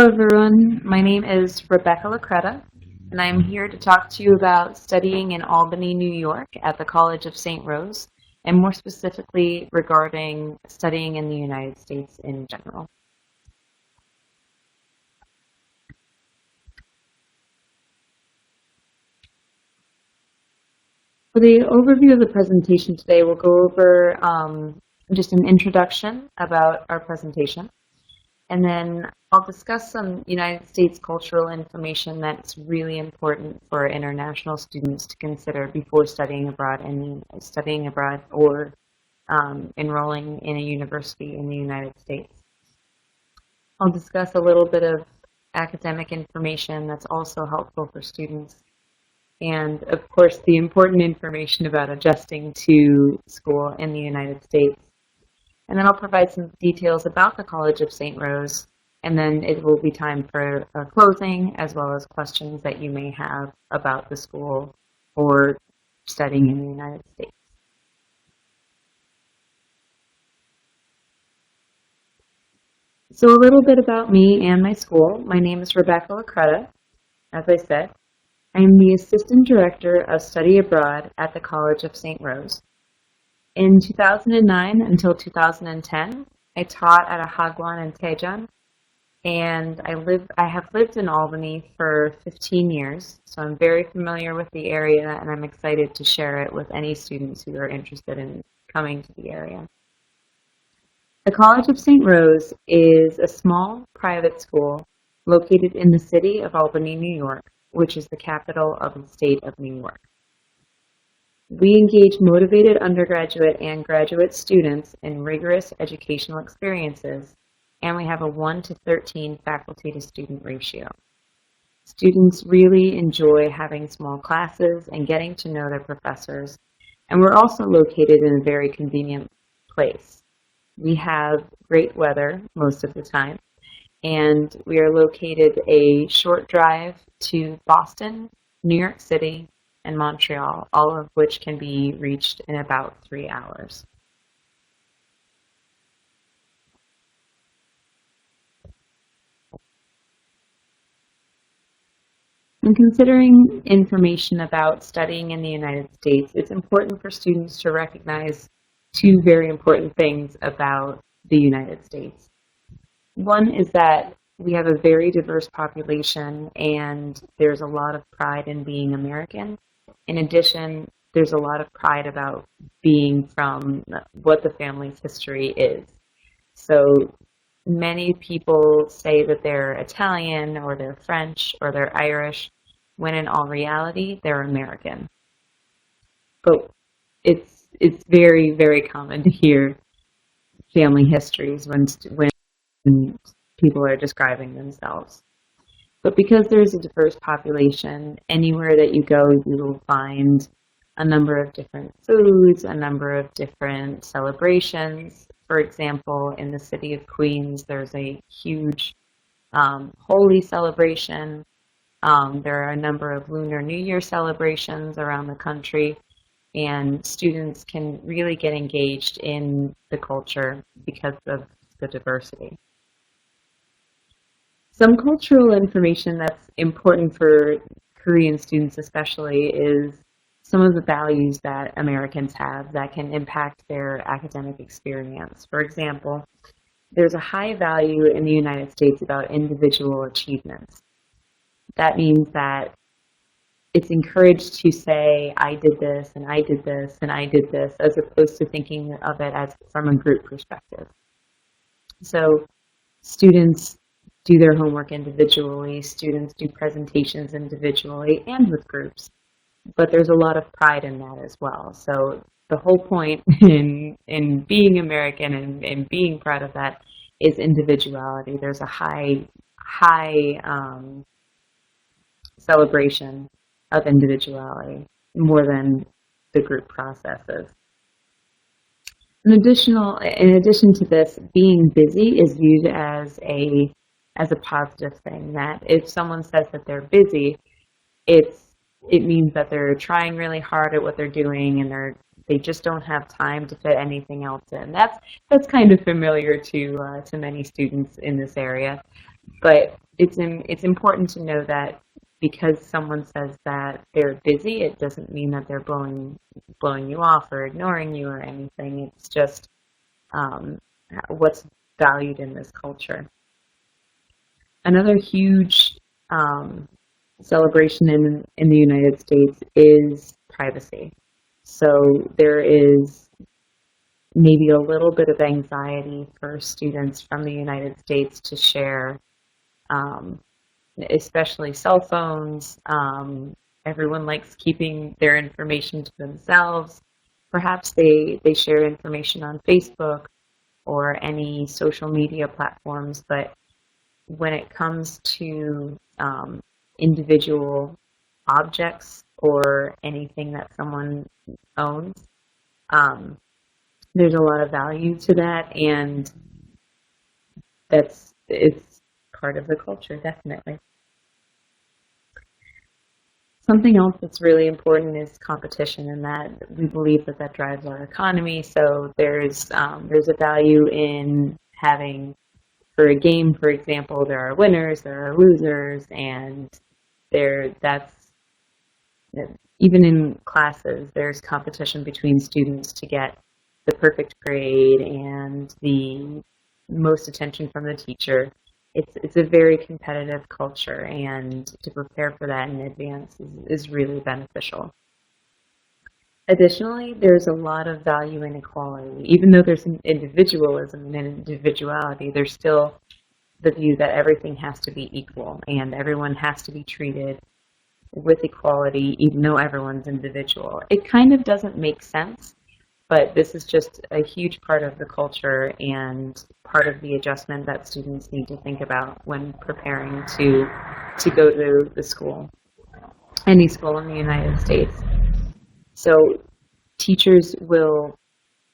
everyone, my name is Rebecca Lacreta, and I'm here to talk to you about studying in Albany, New York at the College of St. Rose, and more specifically regarding studying in the United States in general. For the overview of the presentation today, we'll go over just an introduction about our presentation. And then I'll discuss some United States cultural information that's really important for international students to consider before studying abroad or enrolling in a university in the United States. I'll discuss a little bit of academic information that's also helpful for students. And of course, the important information about adjusting to school in the United States. And then I'll provide some details about the College of St. Rose, and then it will be time for a closing, as well as questions that you may have about the school or studying in the United States. So a little bit about me and my school. My name is Rebecca Lacreta. As I said, I am the Assistant Director of Study Abroad at the College of St. Rose. In 2009 until 2010, I taught at a Hagwon in Daejeon, and I have lived in Albany for 15 years, so I'm very familiar with the area, and I'm excited to share it with any students who are interested in coming to the area. The College of St. Rose is a small private school located in the city of Albany, New York, which is the capital of the state of New York. We engage motivated undergraduate and graduate students in rigorous educational experiences, and we have a 1:13 faculty to student ratio. Students really enjoy having small classes and getting to know their professors, and we're also located in a very convenient place. We have great weather most of the time, and we are located a short drive to Boston, New York City, and Montreal, all of which can be reached in about 3 hours. In considering information about studying in the United States, it's important for students to recognize two very important things about the United States. One is that we have a very diverse population, and there's a lot of pride in being American. In addition, there's a lot of pride about being from what the family's history is. So many people say that they're Italian or they're French or they're Irish, when in all reality, they're American. But it's very, very common to hear family histories when people are describing themselves. But because there's a diverse population, anywhere that you go, you will find a number of different foods, a number of different celebrations. For example, in the city of Queens, there's a huge Holi celebration. There are a number of Lunar New Year celebrations around the country, and students can really get engaged in the culture because of the diversity. Some cultural information that's important for Korean students especially is some of the values that Americans have that can impact their academic experience. For example, there's a high value in the United States about individual achievements. That means that it's encouraged to say, I did this, and I did this, and I did this, as opposed to thinking of it as from a group perspective. So students do their homework individually, students do presentations individually and with groups, but there's a lot of pride in that as well. So the whole point in being American and being proud of that is individuality. There's a high celebration of individuality more than the group processes. In addition to this, being busy is viewed as a positive thing, that if someone says that they're busy, it means that they're trying really hard at what they're doing, and they just don't have time to fit anything else in. That's kind of familiar to many students in this area. But it's important to know that because someone says that they're busy, it doesn't mean that they're blowing you off or ignoring you or anything. It's just what's valued in this culture. Another huge celebration in the United States is privacy. So there is maybe a little bit of anxiety for students from the United States to share, especially cell phones. Everyone likes keeping their information to themselves. Perhaps they share information on Facebook or any social media platforms, but when it comes to individual objects or anything that someone owns, there's a lot of value to that, and it's part of the culture, definitely. Something else that's really important is competition, and that we believe that drives our economy. So there's a value in having, for a game, for example, there are winners, there are losers, and even in classes, there's competition between students to get the perfect grade and the most attention from the teacher. It's a very competitive culture, and to prepare for that in advance is really beneficial. Additionally, there's a lot of value in equality. Even though there's an individualism and individuality, there's still the view that everything has to be equal and everyone has to be treated with equality, even though everyone's individual. It kind of doesn't make sense, but this is just a huge part of the culture and part of the adjustment that students need to think about when preparing to go to the school, any school in the United States. So teachers will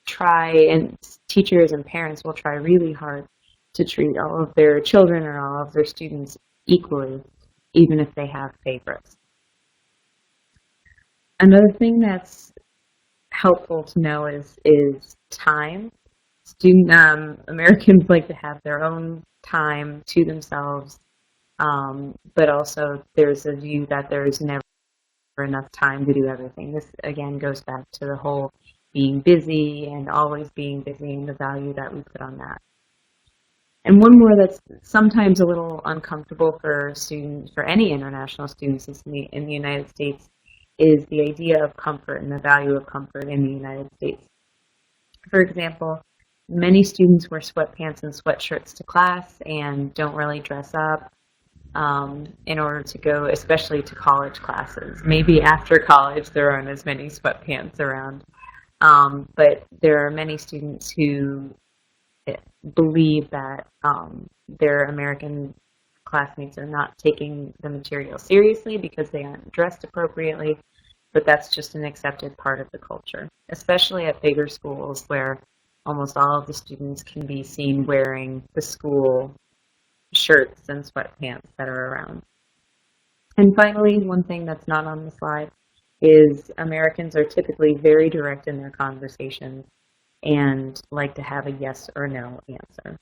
try, and teachers and parents will try really hard to treat all of their children or all of their students equally, even if they have favorites. Another thing that's helpful to know is time. Americans like to have their own time to themselves, but also there's a view that there's never enough time to do everything. This again goes back to the whole being busy and always being busy and the value that we put on that. And one more that's sometimes a little uncomfortable for students, for any international students in the United States, is the idea of comfort and the value of comfort in the United States. For example, many students wear sweatpants and sweatshirts to class and don't really dress up in order to go, especially to college classes. Maybe after college there aren't as many sweatpants around, but there are many students who believe that their American classmates are not taking the material seriously because they aren't dressed appropriately, but that's just an accepted part of the culture, especially at bigger schools where almost all of the students can be seen wearing the school shirts and sweatpants that are around. And finally, one thing that's not on the slide is Americans are typically very direct in their conversations and like to have a yes or no answer.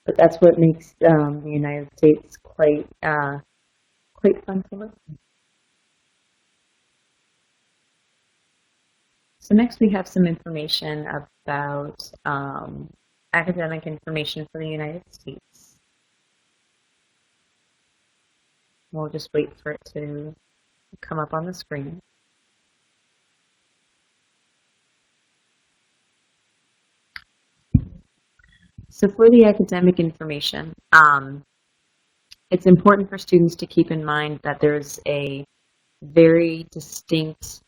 But that's what makes the United States quite fun to live in. So next we have some information about academic information for the United States. We'll just wait for it to come up on the screen. So for the academic information, it's important for students to keep in mind that there's a very distinct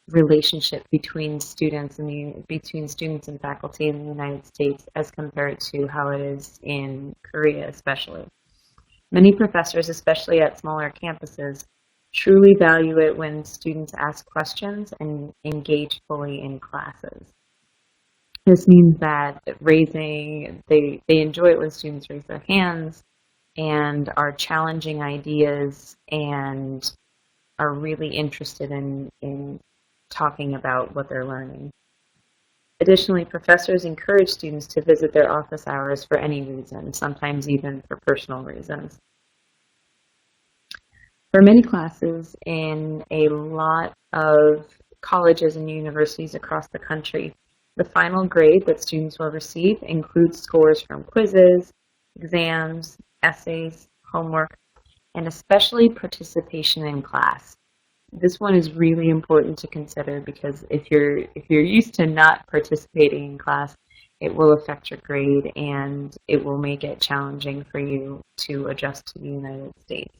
relationship between students and faculty in the United States as compared to how it is in Korea, especially. Many professors, especially at smaller campuses, truly value it when students ask questions and engage fully in classes. This means that they enjoy it when students raise their hands and are challenging ideas and are really interested in talking about what they're learning. Additionally, professors encourage students to visit their office hours for any reason, sometimes even for personal reasons. For many classes in a lot of colleges and universities across the country, the final grade that students will receive includes scores from quizzes, exams, essays, homework, and especially participation in class. This one is really important to consider because if you're used to not participating in class, it will affect your grade and it will make it challenging for you to adjust to the United States.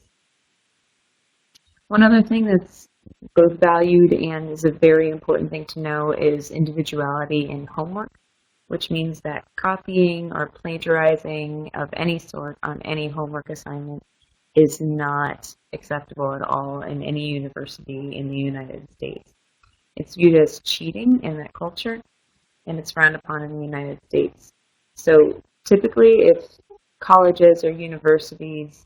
One other thing that's both valued and is a very important thing to know is individuality in homework, which means that copying or plagiarizing of any sort on any homework assignment is not acceptable at all in any university in the United States. It's viewed as cheating in that culture, and it's frowned upon in the United States. So typically, if colleges or universities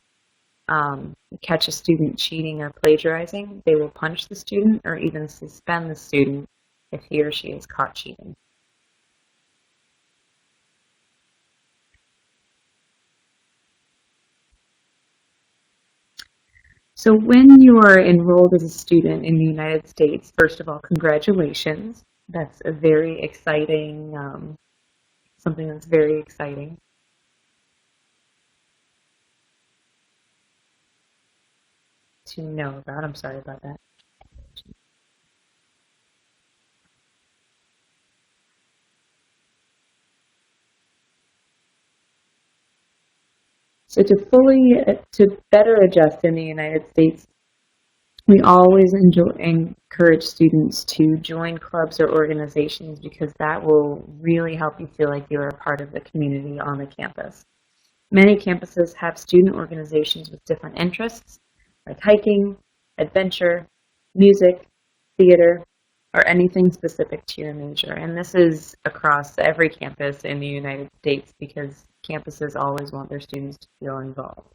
catch a student cheating or plagiarizing, they will punish the student or even suspend the student if he or she is caught cheating. So when you are enrolled as a student in the United States, first of all, congratulations. That's a very exciting, something that's very exciting. To know about. I'm sorry about that. So to better adjust in the United States, we always encourage students to join clubs or organizations because that will really help you feel like you're a part of the community on the campus. Many campuses have student organizations with different interests, like hiking, adventure, music, theater, or anything specific to your major. And this is across every campus in the United States because campuses always want their students to feel involved.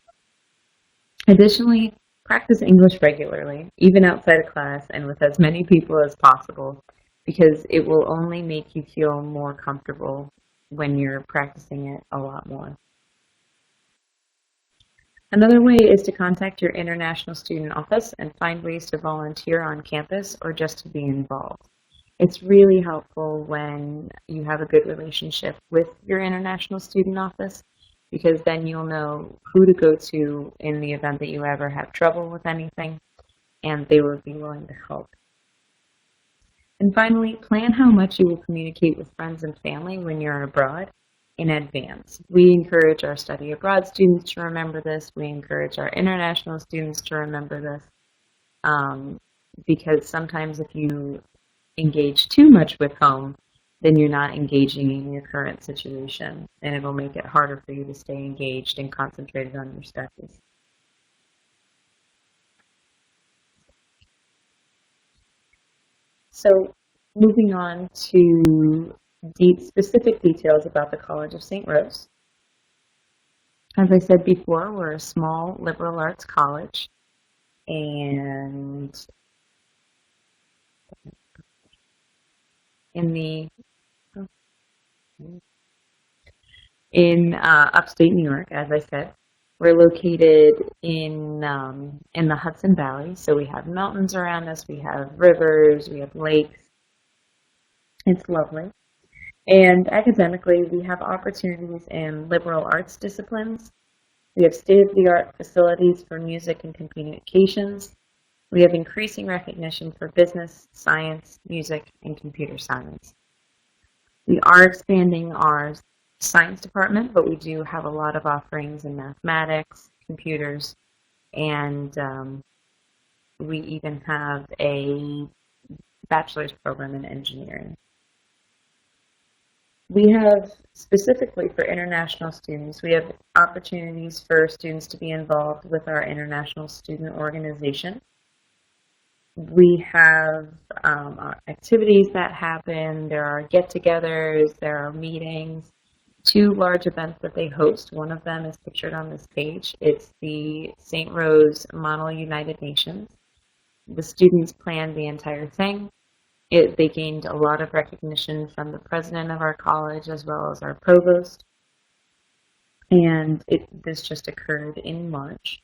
Additionally, practice English regularly, even outside of class and with as many people as possible, because it will only make you feel more comfortable when you're practicing it a lot more. Another way is to contact your international student office and find ways to volunteer on campus or just to be involved. It's really helpful when you have a good relationship with your international student office because then you'll know who to go to in the event that you ever have trouble with anything, and they will be willing to help. And finally, plan how much you will communicate with friends and family when you're abroad in advance. We encourage our study abroad students to remember this. We encourage our international students to remember this because sometimes if you engage too much with home, then you're not engaging in your current situation, and it'll make it harder for you to stay engaged and concentrated on your studies. So moving on to specific details about the College of St. Rose. As I said before, we're a small liberal arts college, and in upstate New York, as I said, we're located in the Hudson Valley. So we have mountains around us, we have rivers, we have lakes. It's lovely. And academically, we have opportunities in liberal arts disciplines. We have state-of-the-art facilities for music and communications. We have increasing recognition for business, science, music, and computer science. We are expanding our science department, but we do have a lot of offerings in mathematics, computers, and we even have a bachelor's program in engineering. We have, specifically for international students, we have opportunities for students to be involved with our international student organization. We have activities that happen, there are get-togethers, there are meetings, 2 large events that they host. One of them is pictured on this page. It's the St. Rose Model United Nations. The students plan the entire thing. They gained a lot of recognition from the president of our college as well as our provost. And this just occurred in March.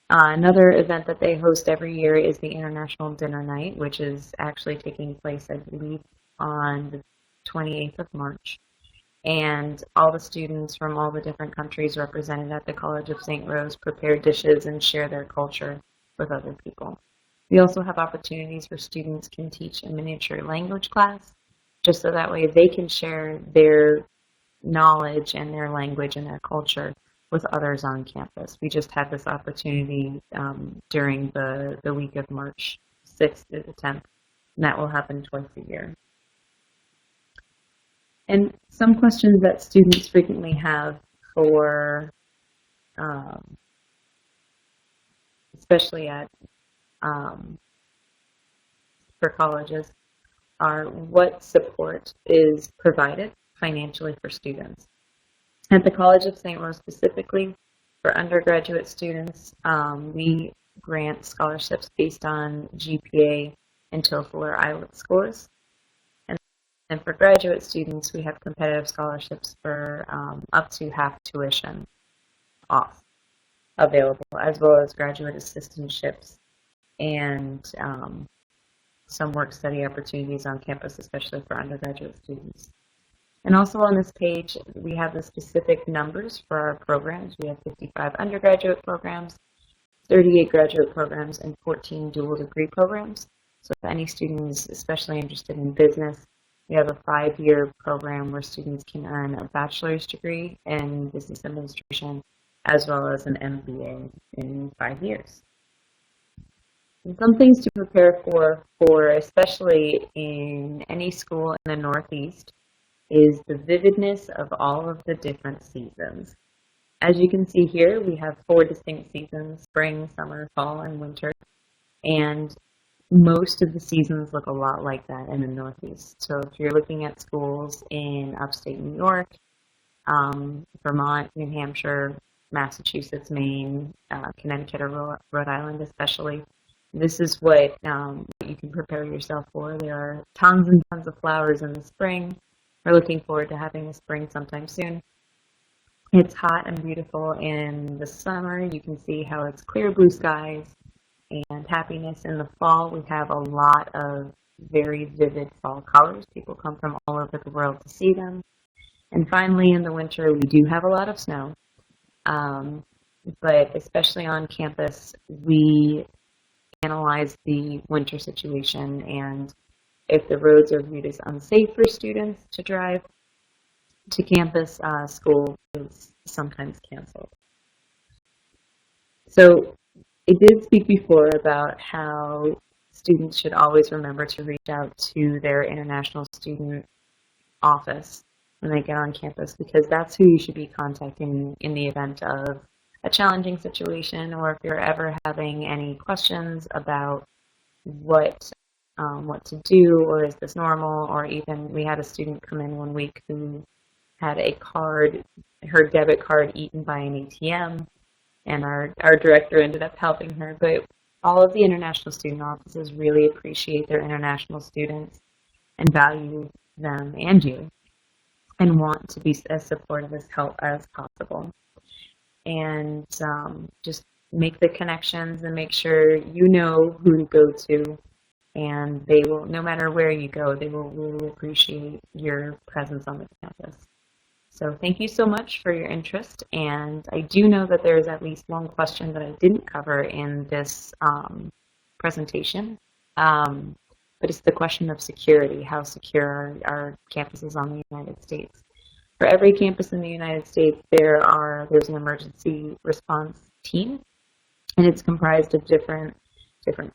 Another event that they host every year is the International Dinner Night, which is actually taking place, I believe, on the 28th of March. And all the students from all the different countries represented at the College of St. Rose prepare dishes and share their culture with other people. We also have opportunities where students can teach a miniature language class, just so that way they can share their knowledge and their language and their culture with others on campus. We just had this opportunity during the week of March 6th to the 10th, and that will happen twice a year. And some questions that students frequently have for, especially at for colleges, are what support is provided financially for students. At the College of St. Rose specifically, for undergraduate students, we grant scholarships based on GPA and TOEFL or IELTS scores. And for graduate students, we have competitive scholarships for up to half tuition off available, as well as graduate assistantships and some work-study opportunities on campus, especially for undergraduate students. And also on this page, we have the specific numbers for our programs. We have 55 undergraduate programs, 38 graduate programs, and 14 dual degree programs. So if any student is especially interested in business, we have a 5-year program where students can earn a bachelor's degree in business administration, as well as an MBA in 5 years. And some things to prepare for especially in any school in the Northeast, is the vividness of all of the different seasons. As you can see here, we have 4 distinct seasons: spring, summer, fall, and winter. And most of the seasons look a lot like that in the Northeast. So if you're looking at schools in upstate New York, Vermont, New Hampshire, Massachusetts, Maine, Connecticut, or Rhode Island especially, this is what you can prepare yourself for. There are tons and tons of flowers in the spring. We're looking forward to having the spring sometime soon. It's hot and beautiful in the summer. You can see how it's clear blue skies and happiness. In the fall, we have a lot of very vivid fall colors. People come from all over the world to see them. And finally, in the winter, we do have a lot of snow. But especially on campus, we analyze the winter situation, and if the roads are viewed as unsafe for students to drive to campus, school is sometimes canceled. So I did speak before about how students should always remember to reach out to their international student office when they get on campus, because that's who you should be contacting in the event of a challenging situation, or if you're ever having any questions about what to do, or is this normal, or even we had a student come in one week who had her debit card eaten by an ATM, and our director ended up helping her. But all of the international student offices really appreciate their international students and value them and you, and want to be as supportive as possible. And just make the connections and make sure you know who to go to, and they will, no matter where you go, they will really appreciate your presence on the campus. So thank you so much for your interest, and I do know that there is at least one question that I didn't cover in this presentation, but it's the question of security. How secure are campuses on the United States? For every campus in the United States, there's an emergency response team, and it's comprised of different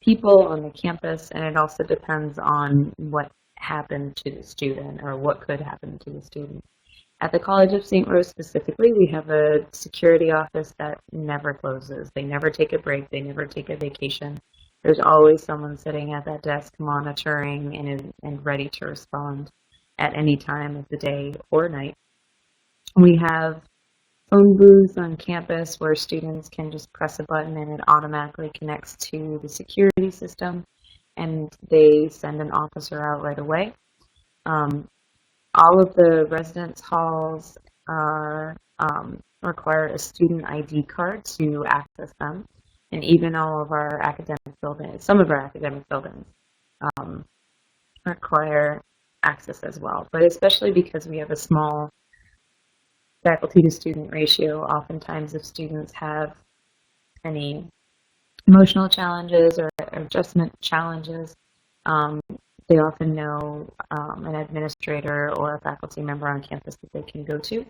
people on the campus, and it also depends on what happened to the student, or what could happen to the student. At the College of St. Rose specifically, we have a security office that never closes. They never take a break. They never take a vacation. There's always someone sitting at that desk monitoring and ready to respond at any time of the day or night. We have phone booths on campus where students can just press a button and it automatically connects to the security system. and they send an officer out right away. All of the residence halls require a student ID card to access them, and even all of our academic buildings, some of our academic buildings, require access as well. But especially because we have a small faculty to student ratio, oftentimes if students have any emotional challenges or adjustment challenges, they often know an administrator or a faculty member on campus that they can go to,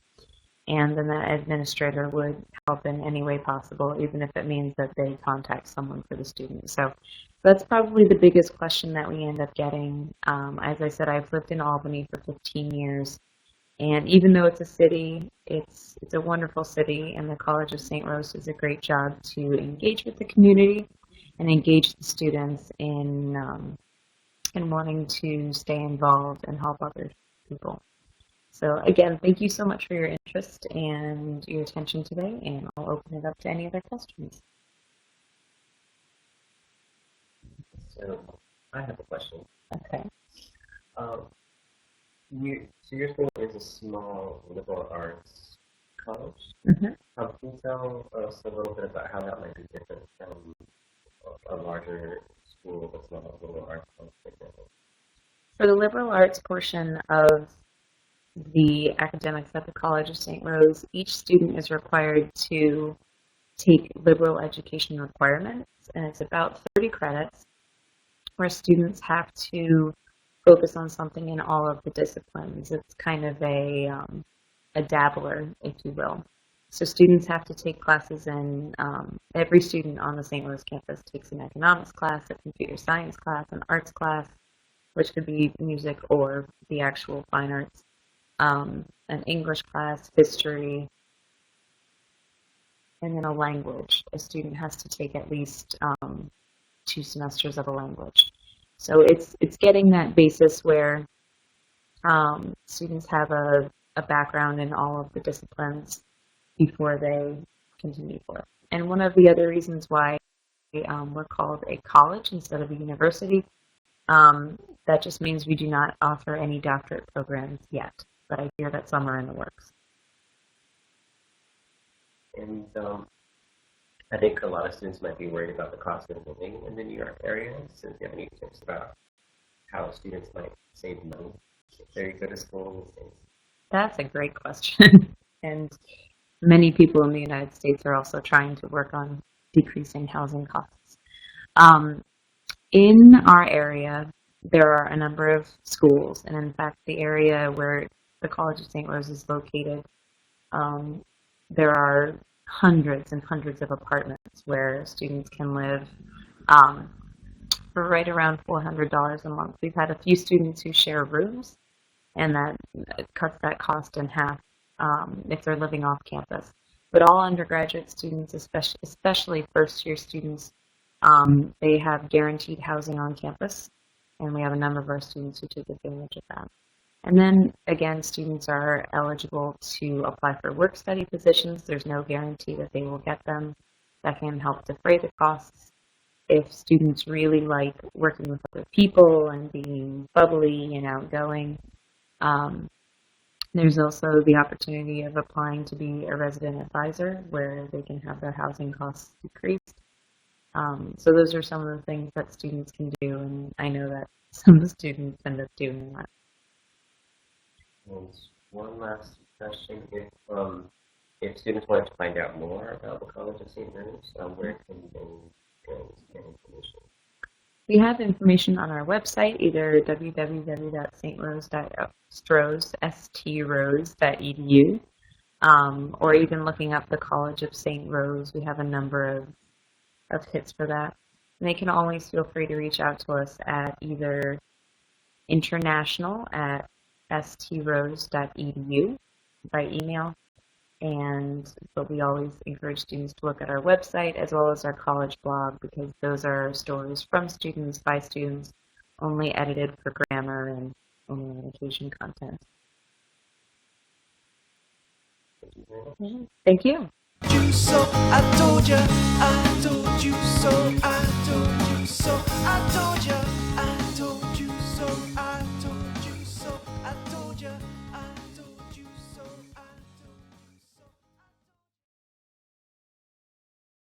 and then that administrator would help in any way possible, even if it means that they contact someone for the student. So that's probably the biggest question that we end up getting. As I said, I've lived in Albany for 15 years, and even though it's a city, it's a wonderful city, and the College of St. Rose does a great job to engage with the community and engage the students in wanting to stay involved and help other people. So again, thank you so much for your interest and your attention today, and I'll open it up to any other questions. So I have a question. Okay. So your school is a small liberal arts college. Mm-hmm. Can you tell us a little bit about how that might be different from a larger school that's not a liberal arts college, for example? For the liberal arts portion of the academics at the College of St. Rose, each student is required to take liberal education requirements, and it's about 30 credits, where students have to focus on something in all of the disciplines. It's kind of a dabbler, if you will. So students have to take classes in, every student on the St. Rose campus takes an economics class, a computer science class, an arts class, which could be music or the actual fine arts, an English class, history, and then a language. A student has to take at least 2 semesters of a language. So it's getting that basis where students have a background in all of the disciplines before they continue forth. And one of the other reasons why we're called a college instead of a university, that just means we do not offer any doctorate programs yet, but I hear that some are in the works. And I think a lot of students might be worried about the cost of living in the New York area. So do you have any tips about how students might save money if they go to school? That's a great question. And many people in the United States are also trying to work on decreasing housing costs. In our area, there are a number of schools, and in fact, the area where the College of St. Rose is located, there are hundreds and hundreds of apartments where students can live for right around $400 a month. We've had a few students who share rooms, and that cuts that cost in half if they're living off campus. But all undergraduate students, especially first-year students, they have guaranteed housing on campus, and we have a number of our students who take advantage of that. And then, again, students are eligible to apply for work-study positions. There's no guarantee that they will get them. That can help defray the costs. If students really like working with other people and being bubbly and outgoing, there's also the opportunity of applying to be a resident advisor, where they can have their housing costs decreased. So those are some of the things that students can do, and I know that some of the students end up doing that. And one last question: if students wanted to find out more about the College of St. Rose, where can they go to get information? We have information on our website, either www.strose.edu, or even looking up the College of St. Rose. We have a number of hits for that. And they can always feel free to reach out to us at either international@strose.edu by email, but we always encourage students to look at our website as well as our college blog, because those are stories from students by students, only edited for grammar and only on occasion content. Thank you. So I told you so, I told you so, I told you so, I told you.